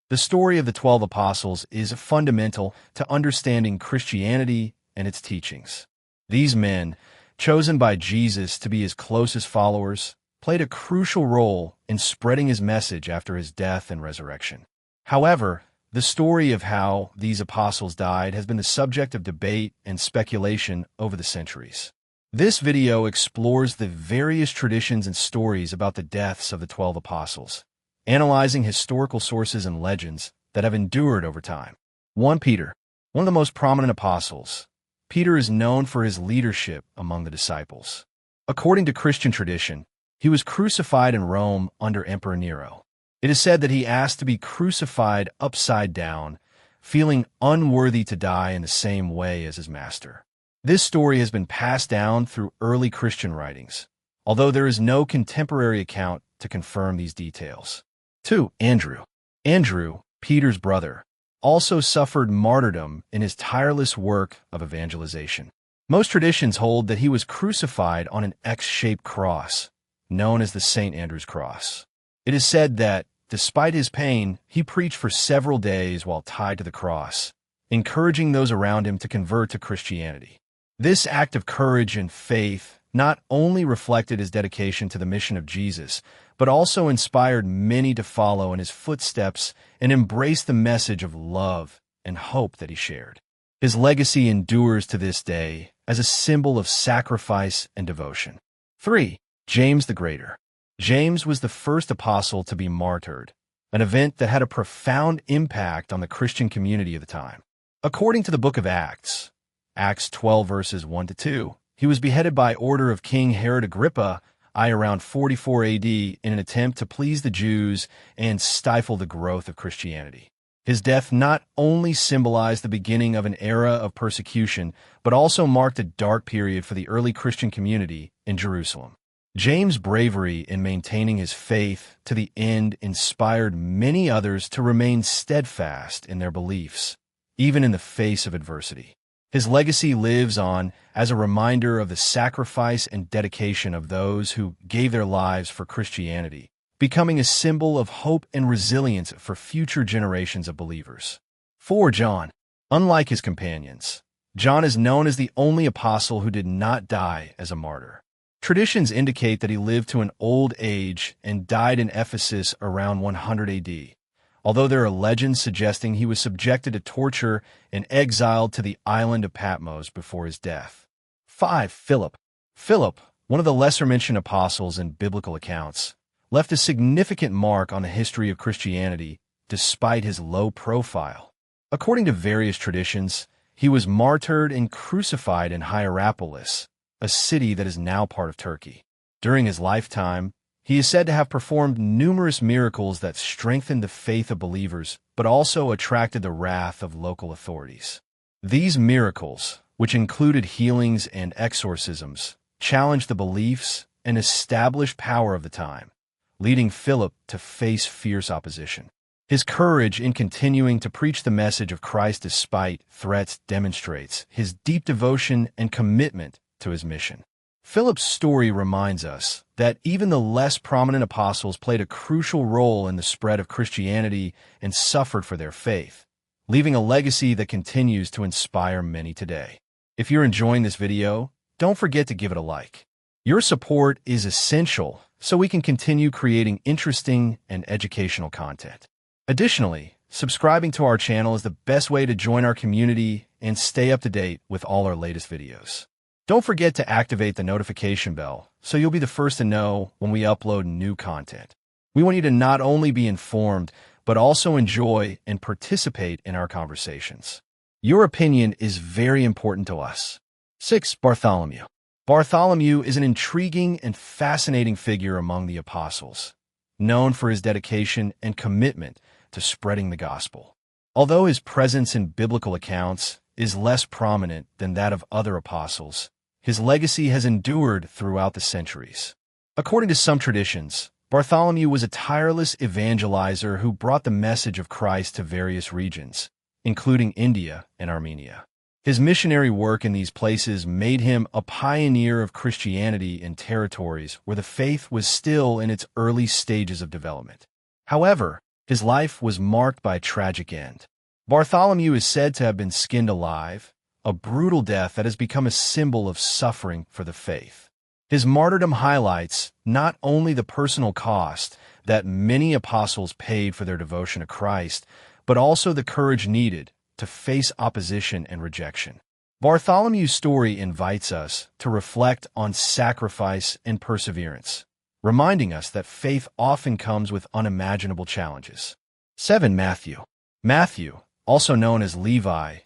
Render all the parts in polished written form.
The story of the 12 apostles is fundamental to understanding Christianity and its teachings. These men, chosen by Jesus to be his closest followers, played a crucial role in spreading his message after his death and resurrection. However, the story of how these apostles died has been the subject of debate and speculation over the centuries. This video explores the various traditions and stories about the deaths of the 12 apostles, analyzing historical sources and legends that have endured over time. 1 Peter, one of the most prominent apostles. Peter is known for his leadership among the disciples. According to Christian tradition, he was crucified in Rome under Emperor Nero. It is said that he asked to be crucified upside down, feeling unworthy to die in the same way as his master. This story has been passed down through early Christian writings, although there is no contemporary account to confirm these details. 2. Andrew. Andrew, Peter's brother, also suffered martyrdom in his tireless work of evangelization. Most traditions hold that he was crucified on an X-shaped cross, known as the St. Andrew's Cross. It is said that, despite his pain, he preached for several days while tied to the cross, encouraging those around him to convert to Christianity. This act of courage and faith not only reflected his dedication to the mission of Jesus, but also inspired many to follow in his footsteps and embrace the message of love and hope that he shared. His legacy endures to this day as a symbol of sacrifice and devotion. 3. James the Greater. James was the first apostle to be martyred, an event that had a profound impact on the Christian community of the time. According to the book of Acts 12 verses 1-2, he was beheaded by order of King Herod Agrippa around 44 AD in an attempt to please the Jews and stifle the growth of Christianity. His death not only symbolized the beginning of an era of persecution, but also marked a dark period for the early Christian community in Jerusalem. James' bravery in maintaining his faith to the end inspired many others to remain steadfast in their beliefs, even in the face of adversity. His legacy lives on as a reminder of the sacrifice and dedication of those who gave their lives for Christianity, becoming a symbol of hope and resilience for future generations of believers. 4. John. Unlike his companions, John is known as the only apostle who did not die as a martyr. Traditions indicate that he lived to an old age and died in Ephesus around 100 AD, although there are legends suggesting he was subjected to torture and exiled to the island of Patmos before his death. 5. Philip. Philip, one of the lesser-mentioned apostles in biblical accounts, left a significant mark on the history of Christianity despite his low profile. According to various traditions, he was martyred and crucified in Hierapolis, a city that is now part of Turkey. During his lifetime, he is said to have performed numerous miracles that strengthened the faith of believers, but also attracted the wrath of local authorities. These miracles, which included healings and exorcisms, challenged the beliefs and established power of the time, leading Philip to face fierce opposition. His courage in continuing to preach the message of Christ despite threats demonstrates his deep devotion and commitment to his mission. Philip's story reminds us that even the less prominent apostles played a crucial role in the spread of Christianity and suffered for their faith, leaving a legacy that continues to inspire many today. If you're enjoying this video, don't forget to give it a like. Your support is essential so we can continue creating interesting and educational content. Additionally, subscribing to our channel is the best way to join our community and stay up to date with all our latest videos. Don't forget to activate the notification bell so you'll be the first to know when we upload new content. We want you to not only be informed, but also enjoy and participate in our conversations. Your opinion is very important to us. 6. Bartholomew. Bartholomew is an intriguing and fascinating figure among the apostles, known for his dedication and commitment to spreading the gospel. Although his presence in biblical accounts is less prominent than that of other apostles, his legacy has endured throughout the centuries. According to some traditions, Bartholomew was a tireless evangelizer who brought the message of Christ to various regions, including India and Armenia. His missionary work in these places made him a pioneer of Christianity in territories where the faith was still in its early stages of development. However, His life was marked by a tragic end. Bartholomew is said to have been skinned alive, a brutal death that has become a symbol of suffering for the faith. His martyrdom highlights not only the personal cost that many apostles paid for their devotion to Christ, but also the courage needed to face opposition and rejection. Bartholomew's story invites us to reflect on sacrifice and perseverance, reminding us that faith often comes with unimaginable challenges. 7. Matthew. Matthew, also known as Levi,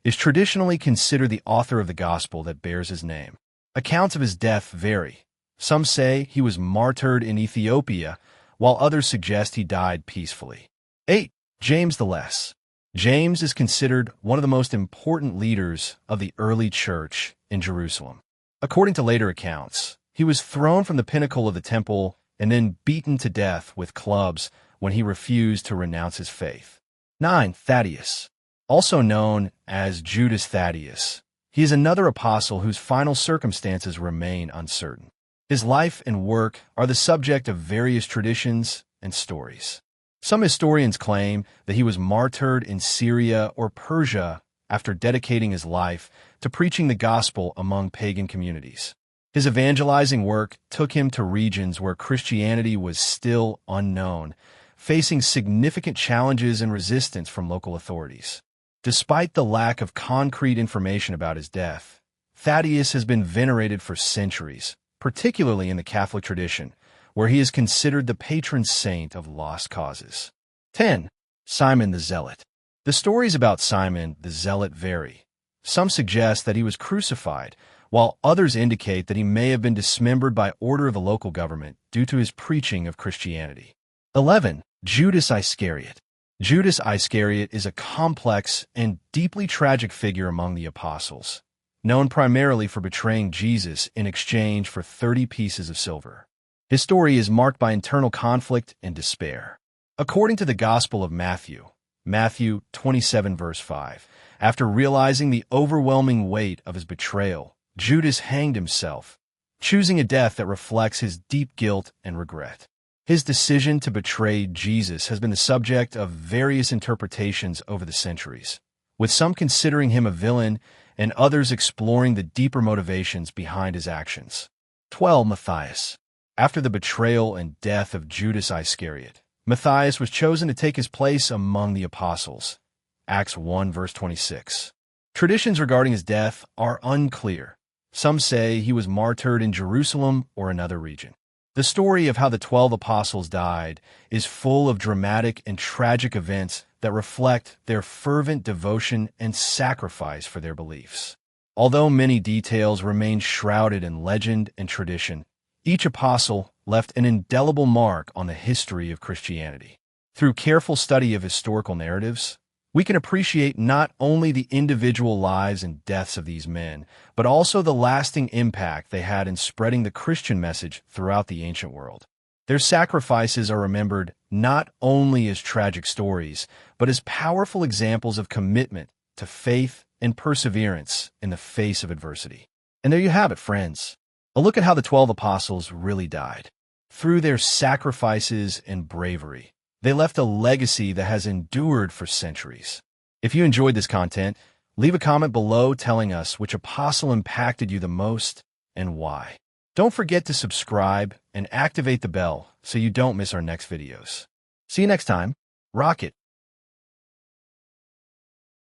is traditionally considered the author of the gospel that bears his name. Accounts of his death vary. Some say he was martyred in Ethiopia, while others suggest he died peacefully. 8. James the Less. James is considered one of the most important leaders of the early church in Jerusalem. According to later accounts, he was thrown from the pinnacle of the temple and then beaten to death with clubs when he refused to renounce his faith. 9. Thaddeus. Also known as Judas Thaddeus, he is another apostle whose final circumstances remain uncertain. His life and work are the subject of various traditions and stories. Some historians claim that he was martyred in Syria or Persia after dedicating his life to preaching the gospel among pagan communities. His evangelizing work took him to regions where Christianity was still unknown, facing significant challenges and resistance from local authorities. Despite the lack of concrete information about his death, Thaddeus has been venerated for centuries, particularly in the Catholic tradition, where he is considered the patron saint of lost causes. 10. Simon the Zealot. The stories about Simon the Zealot vary. Some suggest that he was crucified, while others indicate that he may have been dismembered by order of the local government due to his preaching of Christianity. 11. Judas Iscariot. Judas Iscariot is a complex and deeply tragic figure among the apostles, known primarily for betraying Jesus in exchange for 30 pieces of silver. His story is marked by internal conflict and despair. According to the Gospel of Matthew, Matthew 27 verse 5, after realizing the overwhelming weight of his betrayal, Judas hanged himself, choosing a death that reflects his deep guilt and regret. His decision to betray Jesus has been the subject of various interpretations over the centuries, with some considering him a villain and others exploring the deeper motivations behind his actions. 12. Matthias. After the betrayal and death of Judas Iscariot, Matthias was chosen to take his place among the apostles. Acts 1 verse 26. Traditions regarding his death are unclear. Some say he was martyred in Jerusalem or another region. The story of how the 12 apostles died is full of dramatic and tragic events that reflect their fervent devotion and sacrifice for their beliefs. Although many details remain shrouded in legend and tradition, each apostle left an indelible mark on the history of Christianity. Through careful study of historical narratives, we can appreciate not only the individual lives and deaths of these men, but also the lasting impact they had in spreading the Christian message throughout the ancient world. Their sacrifices are remembered not only as tragic stories, but as powerful examples of commitment to faith and perseverance in the face of adversity. And there you have it, friends. A look at how the 12 apostles really died. Through their sacrifices and bravery, they left a legacy that has endured for centuries. If you enjoyed this content, leave a comment below telling us which apostle impacted you the most and why. Don't forget to subscribe and activate the bell so you don't miss our next videos. See you next time. Rock it!